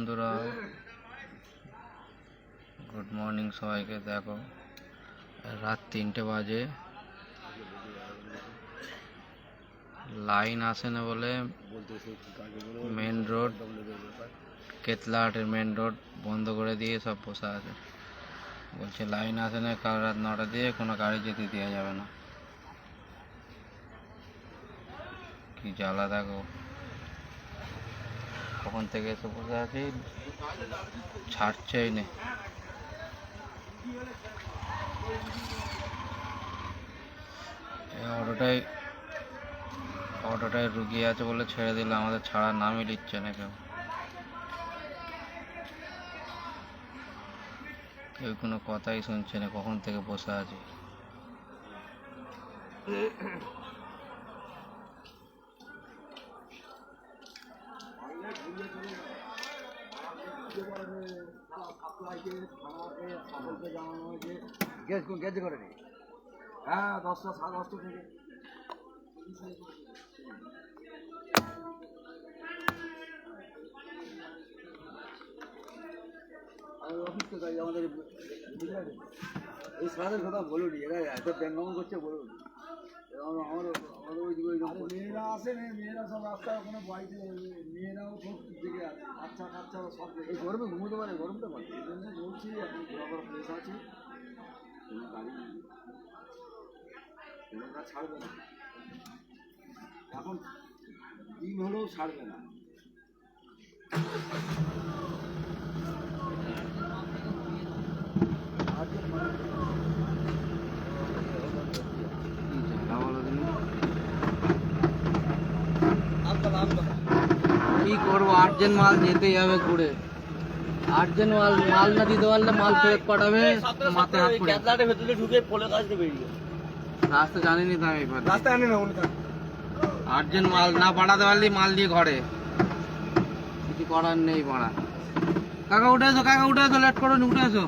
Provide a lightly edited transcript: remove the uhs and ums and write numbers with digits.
বন্ধুরা, good morning সবাইকে। দেখো রাত 3টে বাজে, লাইন আসে না বলে মেন রোড, কেতলাহাটের মেন রোড বন্ধ করে দিয়ে সব বসে আছে। বলছে লাইন আসে না, কাল রাত 9টা দিয়ে কোনো গাড়ি যেতে দেওয়া যাবে না। কি জ্বালা, দেখো কখন থেকে এসে বসে আছি, ছাড়ছেই না। অটোটাই রুগিয়ে আছে বলে ছেড়ে দিলে, আমাদের ছাড়ার নামই নিচ্ছে না কেউ কোনো কথাই শুনছে না। কখন থেকে বসে আছি। হ্যাঁ, 10টা 10:30 থেকে অফিস তো তাই আমাদের এই সারাদের কথা বলুন, এরা এত ব্যঙ্গমন করছে বলুন। আমাদের মেয়েরা আসে না, মেয়েরা সব রাস্তার ওখানে বাড়িতে, মেয়েরাও সব দিকে আছে, বাচ্চা কাচ্চারা সব এই গরমে ঘুমোতে পারে, গরমটা পারে। এই জন্য বলছি এখন ঘোরাঘোরা প্লেস আছে, গাড়ি ছাড়বে না, এখন দিন হলেও ছাড়বে না। কি করবো, আর্জেন্ট মাল যেতেই হবে ঘুরে। আর্জেন্ট মাল না দিতে পারলে মাল ফেরত পাঠাবে, মাথায় হাত পড়ে। ভেতরে ঢুকে পোলে কাজতে বেরিয়ে রাস্তা জানিনি তো আমি, রাস্তা আনে না উনি। আর্জেন্ট মাল না পাঠাতে পারলে মাল দিয়ে ঘরে, কিছু করার নেই। পড়া কাকা উঠে এসো, কাকা উঠে এসো, লেট করো, উঠে এসো।